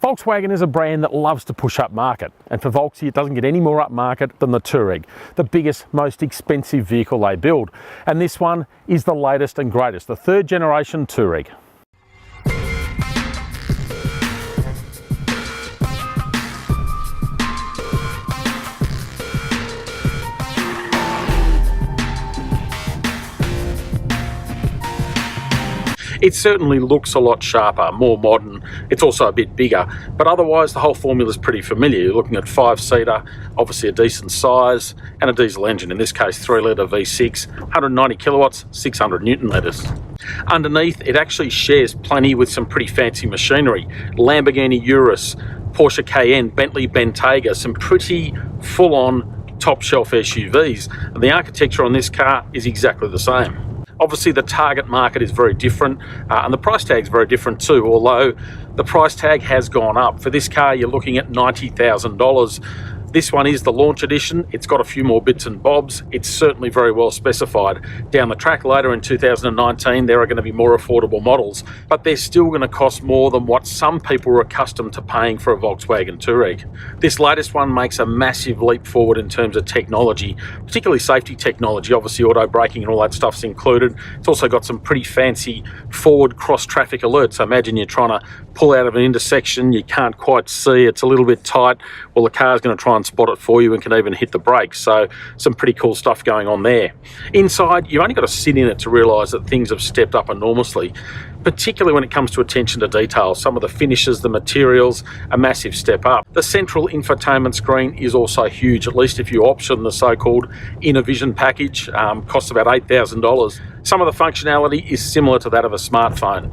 Volkswagen is a brand that loves to push up market, and for Volksy it doesn't get any more up market than the Touareg, the biggest, most expensive vehicle they build. And this one is the latest and greatest, the third generation Touareg. It certainly looks a lot sharper, more modern. It's also a bit bigger, but otherwise the whole formula is pretty familiar. You're looking at 5-seater, obviously a decent size, and a diesel engine, in this case 3-litre V6, 190 kilowatts, 600 newton meters. Underneath, it actually shares plenty with some pretty fancy machinery. Lamborghini Urus, Porsche Cayenne, Bentley Bentayga, some pretty full-on top-shelf SUVs. And the architecture on this car is exactly the same. Obviously the target market is very different and the price tag is very different too, although the price tag has gone up. For this car you're looking at $90,000. This one is the launch edition. It's got a few more bits and bobs. It's certainly very well specified. Down the track later in 2019 there are going to be more affordable models, but they're still going to cost more than what some people are accustomed to paying for a Volkswagen Touareg. This latest one makes a massive leap forward in terms of technology, particularly safety technology. Obviously auto braking and all that stuff's included. It's also got some pretty fancy forward cross traffic alerts. So imagine you're trying to pull out of an intersection, you can't quite see, it's a little bit tight. Well, the car's going to try and spot it for you and can even hit the brakes. So some pretty cool stuff going on there. Inside, you've only got to sit in it to realise that things have stepped up enormously, particularly when it comes to attention to detail. Some of the finishes, the materials, a massive step up. The central infotainment screen is also huge, at least if you option the so-called InnoVision package. Costs about $8,000. Some of the functionality is similar to that of a smartphone.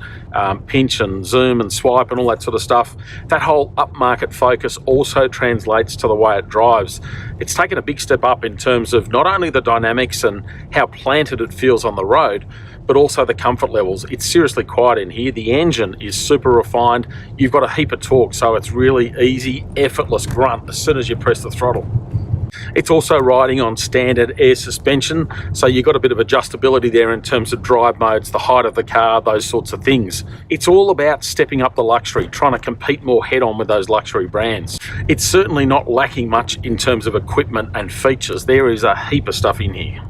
Pinch and zoom and swipe and all that sort of stuff. That whole upmarket focus also translates to the way it drives. It's taken a big step up in terms of not only the dynamics and how planted it feels on the road, but also the comfort levels. It's seriously quiet in here. The engine is super refined. You've got a heap of torque, so it's really easy, effortless grunt as soon as you press the throttle. It's also riding on standard air suspension, so you've got a bit of adjustability there in terms of drive modes, the height of the car, those sorts of things. It's all about stepping up the luxury, trying to compete more head-on with those luxury brands. It's certainly not lacking much in terms of equipment and features. There is a heap of stuff in here.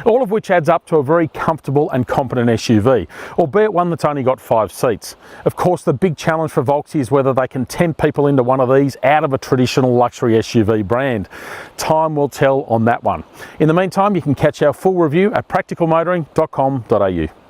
All of which adds up to a very comfortable and competent SUV, albeit one that's only got 5 seats. Of course, the big challenge for Volksy is whether they can tempt people into one of these out of a traditional luxury SUV brand. Time will tell on that one. In the meantime, you can catch our full review at practicalmotoring.com.au.